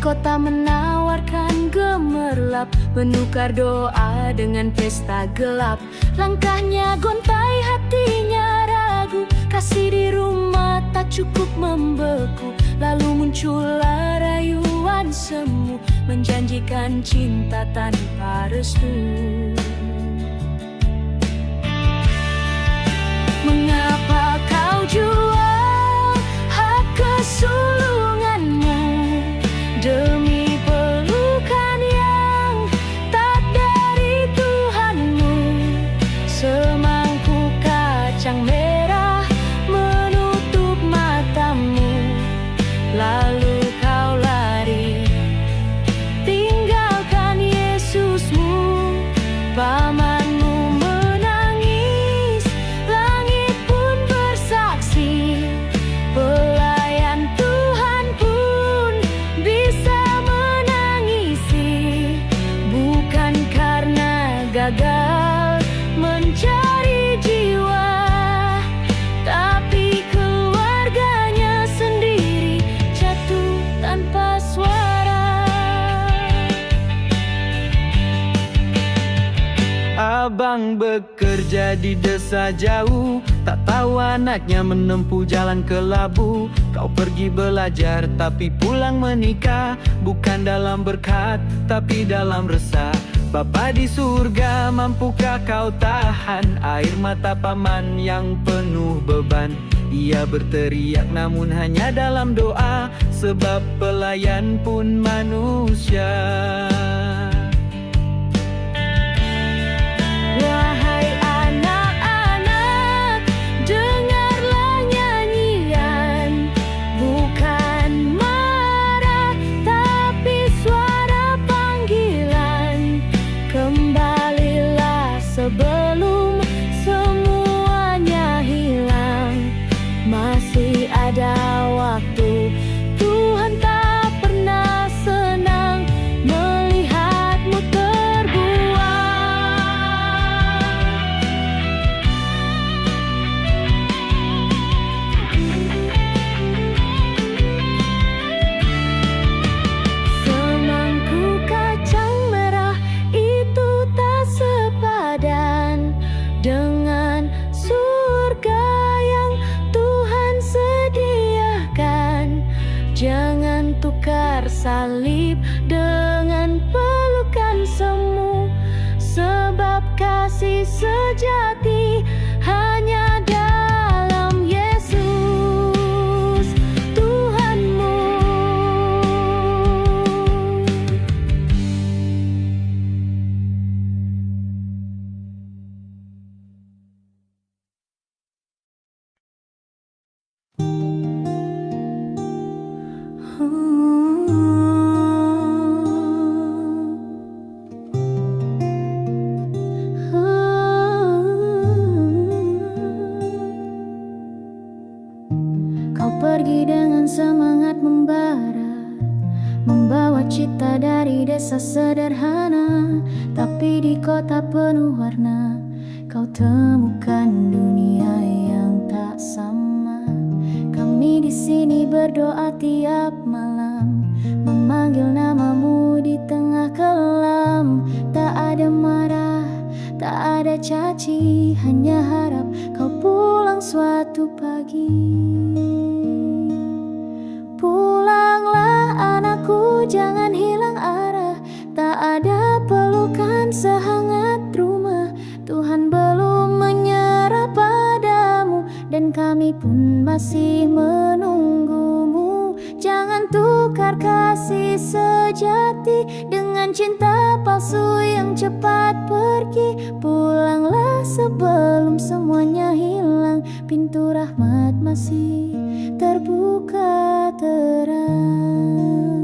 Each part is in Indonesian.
kota menawarkan gemerlap, menukar doa dengan pesta gelap. Langkahnya gontai, hatinya ragu, kasih di rumah tak cukup membeku. Lalu muncullah rayuan semu, menjanjikan cinta tanpa restu. Mengapa kau jual hak kesulunganmu demi pelukan yang tak dari Tuhanmu? Semangkuk kacang merah menutup matamu, lalu kau lari tinggalkan Yesusmu. Pamanmu menangis, langit pun bersaksi, pelayan Tuhan pun bisa menangisi. Bukan karena gagal mencari jiwa, tapi keluarganya sendiri jatuh tanpa suara. Abang bekerja di desa jauh, tak tahu anaknya menempuh jalan kelabu. Kau pergi belajar tapi pulang menikah, bukan dalam berkat tapi dalam resah. Bapa di surga, mampukah kau tahan air mata paman yang penuh beban? Ia berteriak namun hanya dalam doa, sebab pelayan pun manusia. Wahai anak-anak, dengarlah nyanyian, bukan marah tapi suara panggilan. Kembalilah sebelum semuanya hilang, masih ada waktu. Tuhan tak pernah senang melihatmu terbuang. Semangkuk kacang merah itu tak sepadan dengan surga yang Tuhan sediakan. Jangan tukar salib dengan pelukan semu, sebab kasih sejati hanya dalam Yesus Tuhanmu. Kau pergi dengan semangat membara, membawa cita dari desa sederhana, tapi di kota penuh warna kau temukan dunia yang tak sama. Kami di sini berdoa tiap malam, memanggil namamu di tengah kelam. Tak ada marah, tak ada caci, hanya harap kau pulang suatu pagi. Pulanglah anakku, jangan hilang arah. Tak ada pelukan sehangat rumah, Tuhan belum menyerah padamu, dan kami pun masih menunggumu. Jangan tukar kasih sejati dengan cinta palsu yang cepat pergi. Pulanglah sebelum semuanya hilang, pintu rahmat masih terbuka terang.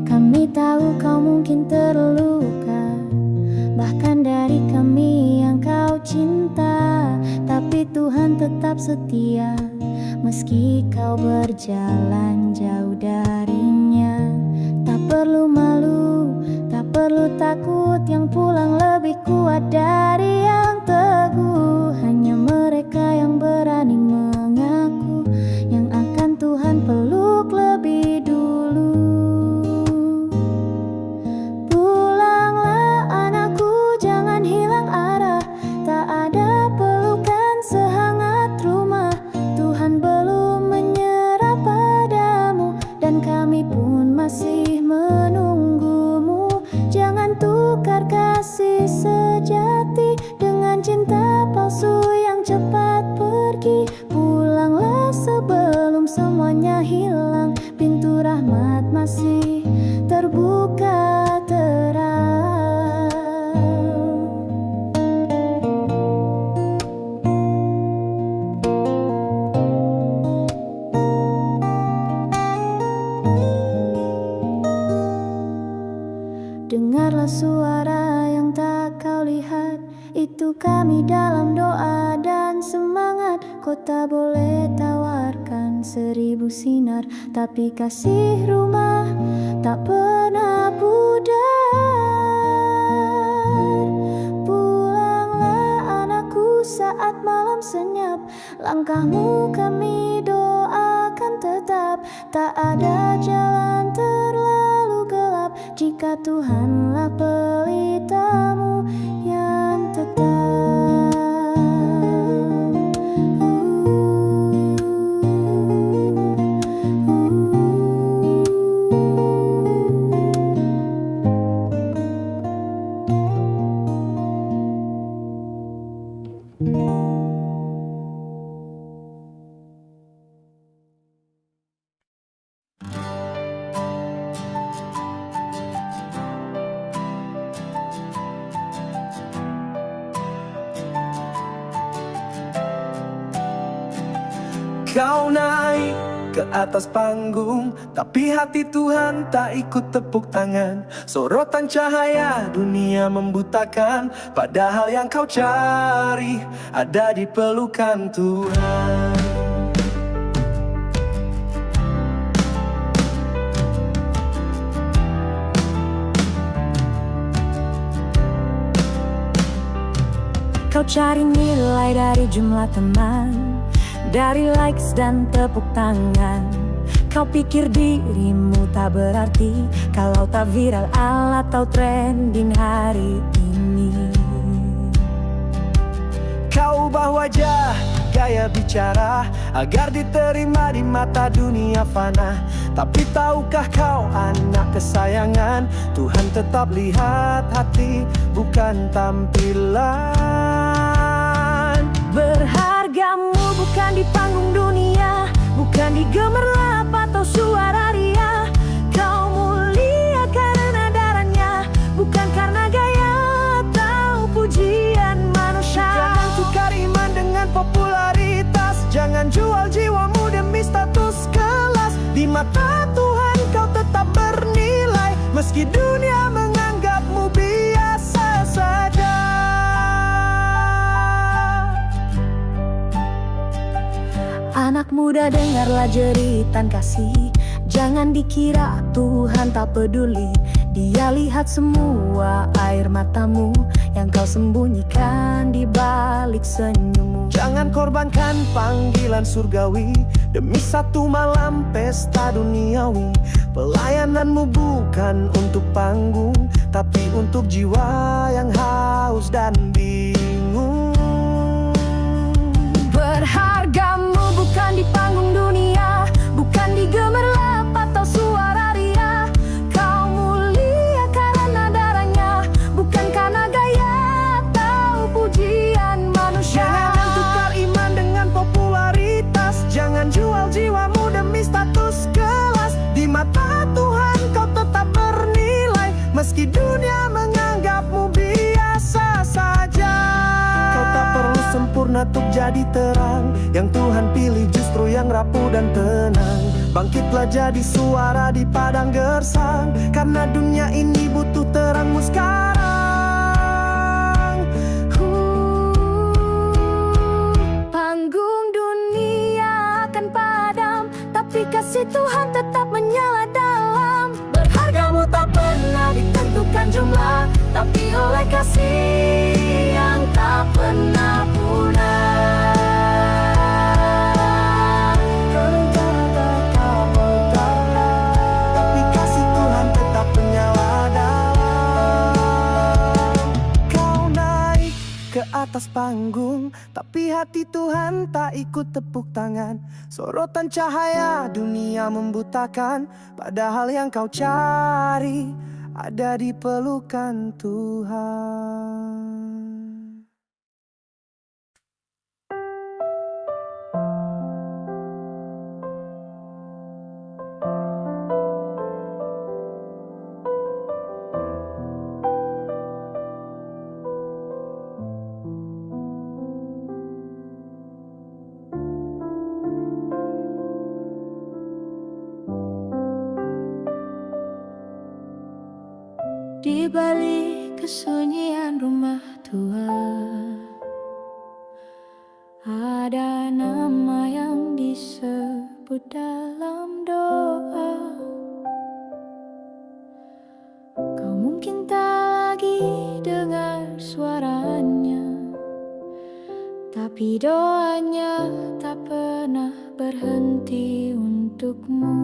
Kami tahu kau mungkin terluka, bahkan dari kami yang kau cinta, tapi Tuhan tetap setia meski kau berjalan jauh darinya. Tak perlu malu, tak perlu takut, yang pulang lebih kuat dari yang teguh. Hanya mereka yang berani kota boleh tawarkan 1000 sinar, tapi kasih rumah tak pernah pudar. Pulanglah anakku saat malam senyap, langkahmu kami doakan tetap. Tak ada jalan terlalu gelap jika Tuhanlah pelitamu yang tetap. Kau naik ke atas panggung, tapi hati Tuhan tak ikut tepuk tangan. Sorotan cahaya dunia membutakan, padahal yang kau cari ada di pelukan Tuhan. Kau cari nilai dari jumlah teman, dari likes dan tepuk tangan. Kau pikir dirimu tak berarti kalau tak viral atau trending hari ini. Kau ubah wajah, gaya bicara agar diterima di mata dunia fana. Tapi tahukah kau anak kesayangan, Tuhan tetap lihat hati bukan tampilan. Berhargamu bukan di panggung dunia, bukan di gemerlap atau suara ria. Kau mulia karena darahnya, bukan karena gaya atau pujian manusia. Jangan tukar iman dengan popularitas, jangan jual jiwamu demi status kelas. Di mata Tuhan kau tetap bernilai, meski dunia menganggapmu biasa saja. Anak muda, dengarlah jeritan kasih. Jangan dikira Tuhan tak peduli. Dia lihat semua air matamu yang kau sembunyikan di balik senyummu. Jangan korbankan panggilan surgawi demi satu malam pesta duniawi. Pelayananmu bukan untuk panggung, tapi untuk jiwa yang haus dan bingung. Berhargamu bukan di panggung dunia, bukan di gemerlap atau suara ria. Kau mulia karena darahnya, bukan karena gaya atau pujian manusia. Jangan tukar iman dengan popularitas, jangan jual jiwamu demi status kelas. Di mata Tuhan kau tetap bernilai, meski dunia menganggapmu biasa saja. Kau tak perlu sempurna untuk jadi terang, yang Tuhan pilih justru yang rapuh dan tenang. Bangkitlah jadi suara di padang gersang, karena dunia ini butuh terangmu sekarang. Panggung dunia akan padam, tapi kasih Tuhan tetap menyala dalam. Berhargamu tak pernah ditentukan jumlah, tapi oleh kasih yang tak pernah punah. Tapi kasih Tuhan tetap menyala dalam. Kau naik ke atas panggung, tapi hati Tuhan tak ikut tepuk tangan. Sorotan cahaya dunia membutakan, padahal yang kau cari ada di pelukan Tuhan. Di balik kesunyian rumah tua, ada nama yang disebut dalam doa. Kau mungkin tak lagi dengar suaranya, tapi doanya tak pernah berhenti untukmu.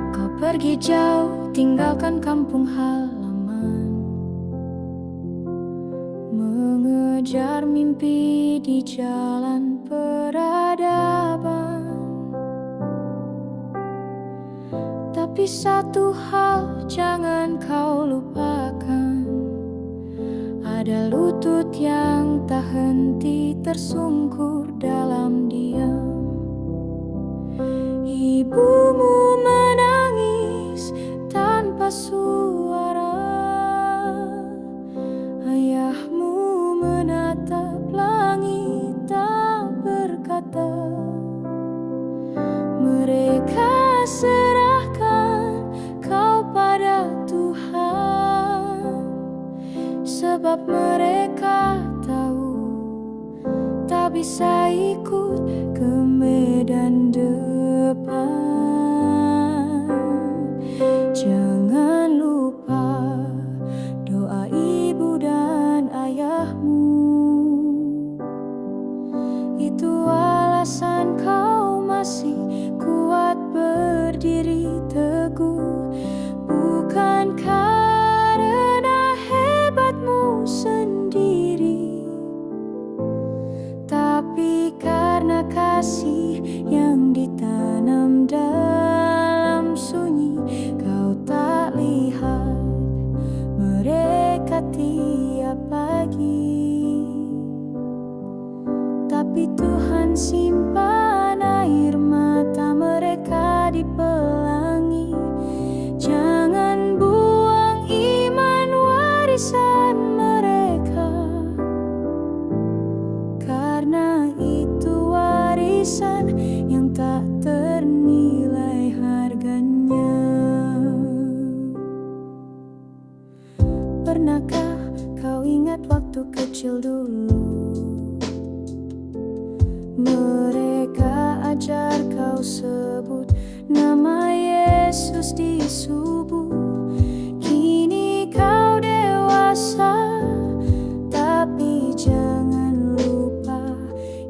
Kau pergi jauh, tinggalkan kampung halaman, mengejar mimpi di jalan peradaban. Tapi satu hal jangan kau lupakan, ada lutut yang tak henti tersungkur dalam diam. Ibumu menangis tanpa suara, ayahmu menatap langit tak berkata. Mereka serahkan kau pada Tuhan, sebab mereka tahu tak bisa ikut ke medan depan. Jangan lupa doa ibu dan ayahmu, itu alasan kau masih kuat berdiri teguh, bukan karena hebatmu sendiri, tapi karena kasih yang ditanam dalam sunyi. Kau tak lihat mereka tiap pagi, tapi Tuhan simpan air mata mereka di pelangi. Jangan buang iman warisan mereka, karena itu warisan yang tak ternilai harganya. Pernahkah kau ingat waktu kecil dulu, mereka ajar kau sebut nama Yesus di subuh. Kini kau dewasa, tapi jangan lupa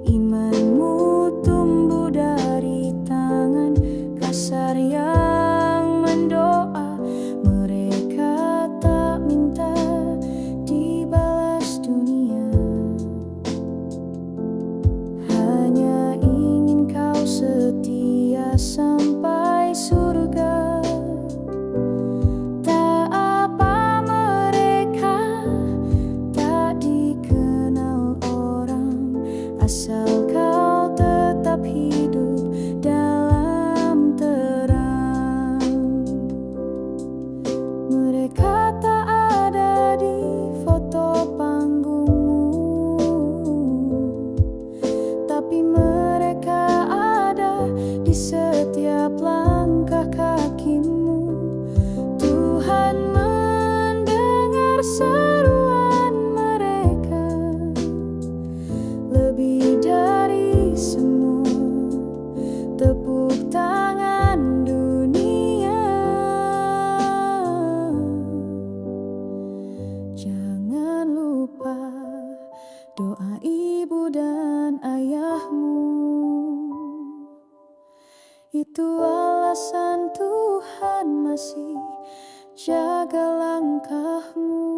imanmu tumbuh dari tangan kasar yang mendoa. Mereka tak minta dibalas dunia, hanya ingin kau setia sampai surga. Tak apa mereka tak dikenal orang, asal kau tetap hidup dalam terang. Mereka tak ada di foto panggungmu, tapi mereka ada di setiap langkah kakimu. Tuhan mendengar seruan mereka, lebih dari semua tepuk tangan dunia. Jangan lupa doa ibu dan ayahmu, itu alasan Tuhan masih jaga langkahmu.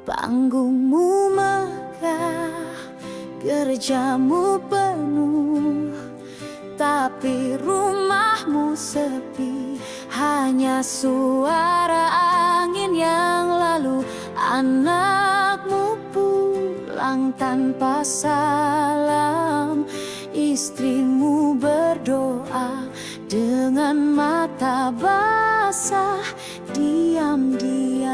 Panggungmu megah, gerejamu penuh, tapi rumahmu sepi, hanya suara angin yang lalu. Anakmu pulang tanpa salam, istrimu berdoa dengan mata bata. basah diam-diam.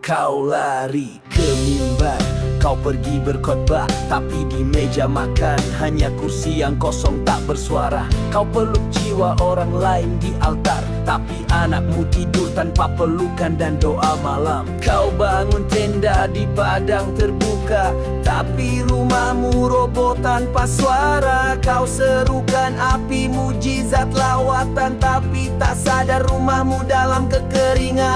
Kau lari ke mimbar, kau pergi berkhotbah, tapi di meja makan hanya kursi yang kosong tak bersuara. Kau peluk jiwa orang lain di altar, tapi anakmu tidur tanpa pelukan dan doa malam. Kau bangun tenda di padang terbuka, tapi rumahmu roboh tanpa suara. Kau serukan api mujizat lawatan, tapi tak sadar rumahmu dalam kekeringan.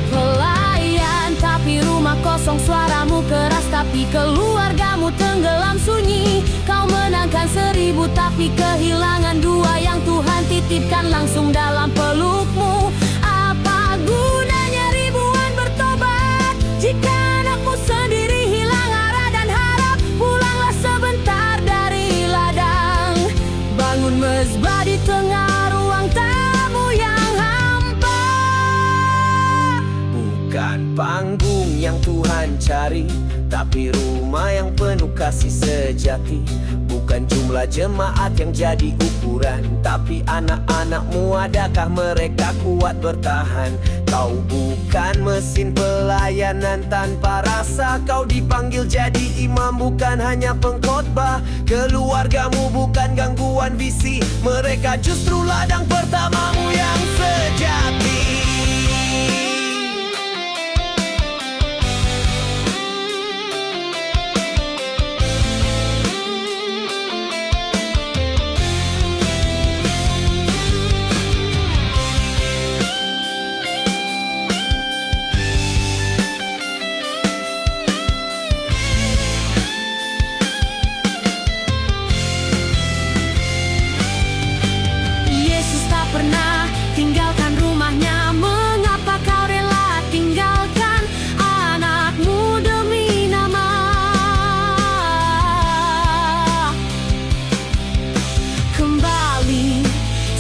Pelayan tapi rumah kosong, suaramu keras tapi keluargamu tenggelam sunyi. Kau menangkan 1000 tapi kehilangan 2 yang Tuhan titipkan langsung dalam pelukmu. Apa gunanya ribuan bertobat jika anakmu sendiri hilang arah dan harap? Pulanglah sebentar dari ladang, bangun mezbah di tengah ruang tamu yang hampa. Bukan panggung yang Tuhan cari, tapi rumah yang penuh kasih sejati. Bukan jumlah jemaat yang jadi ukuran, tapi anak-anakmu, adakah mereka kuat bertahan? Kau bukan mesin pelayanan tanpa rasa. Kau dipanggil jadi imam, bukan hanya pengkhotbah. Keluargamu bukan gangguan visi, mereka justru ladang pertamamu yang sejati. Pernah tinggalkan rumahnya, mengapa kau rela tinggalkan anakmu demi nama? Kembali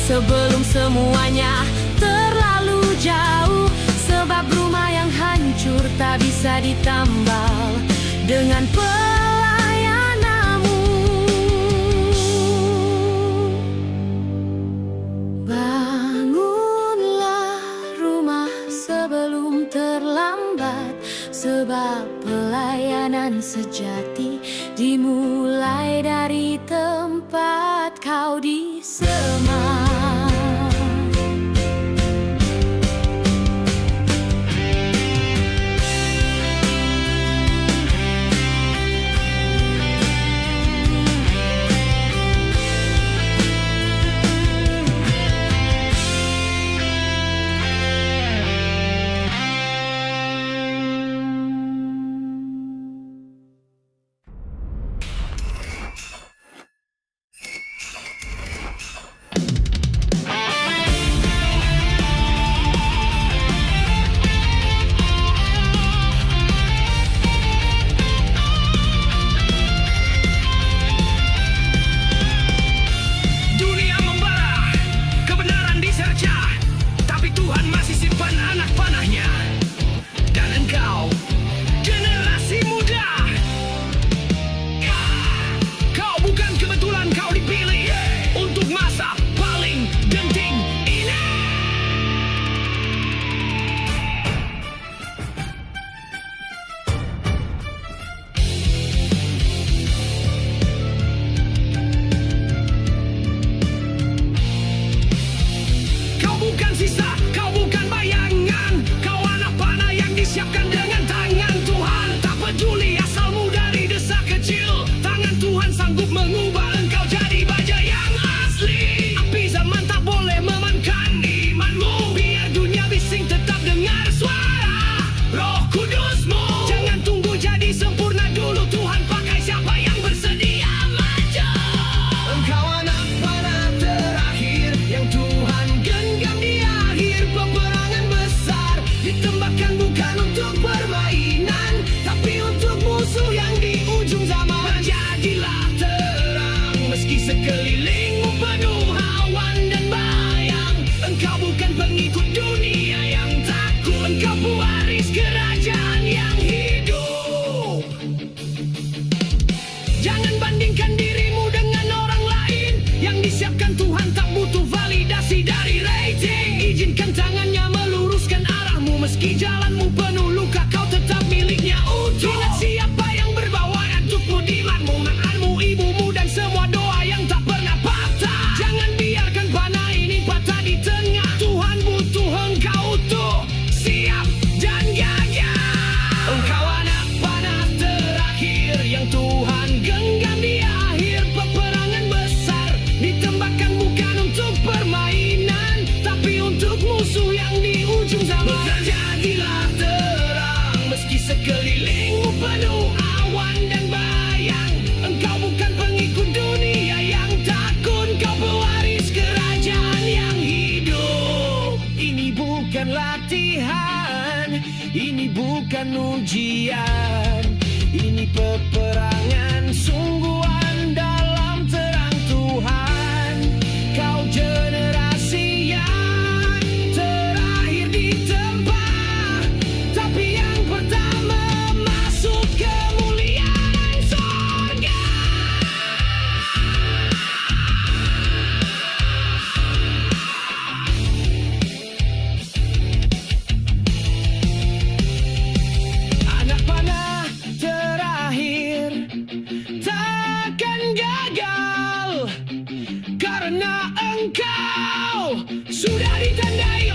sebelum semuanya terlalu jauh, sebab rumah yang hancur tak bisa ditambal dengan pelayananmu. Bangunlah rumah sebelum terlambat, sebab pelayanan sejati dimulai dari tempat kau disemak. Meski jalanmu penuh luka, kau tetap miliknya utuh. Ingat siapa yang berbawa untukmu dimanmu, makanmu, ibumu, dan semua doa yang tak pernah patah. Jangan biarkan panah ini patah di tengah. Tuhan butuh engkau utuh, siap dan gagah. Engkau anak panah terakhir yang Tuhan genggam di akhir peperangan besar. Ditembakkan bukan untuk permainan, tapi untuk musuh yang di ujung zaman. Jadilah terang meski sekelilingmu penuh awan dan bayang. Engkau bukan pengikut dunia yang takut, kau pewaris kerajaan yang hidup. Ini bukan latihan, ini bukan ujian, ini peperangan sungguhan dalam terang Tuhan. Kau generasi yang terakhir ditembak, tapi yang pertama masuk kemuliaan sorga. Anak panah terakhir takkan gagal, karena engkau sudah ditandai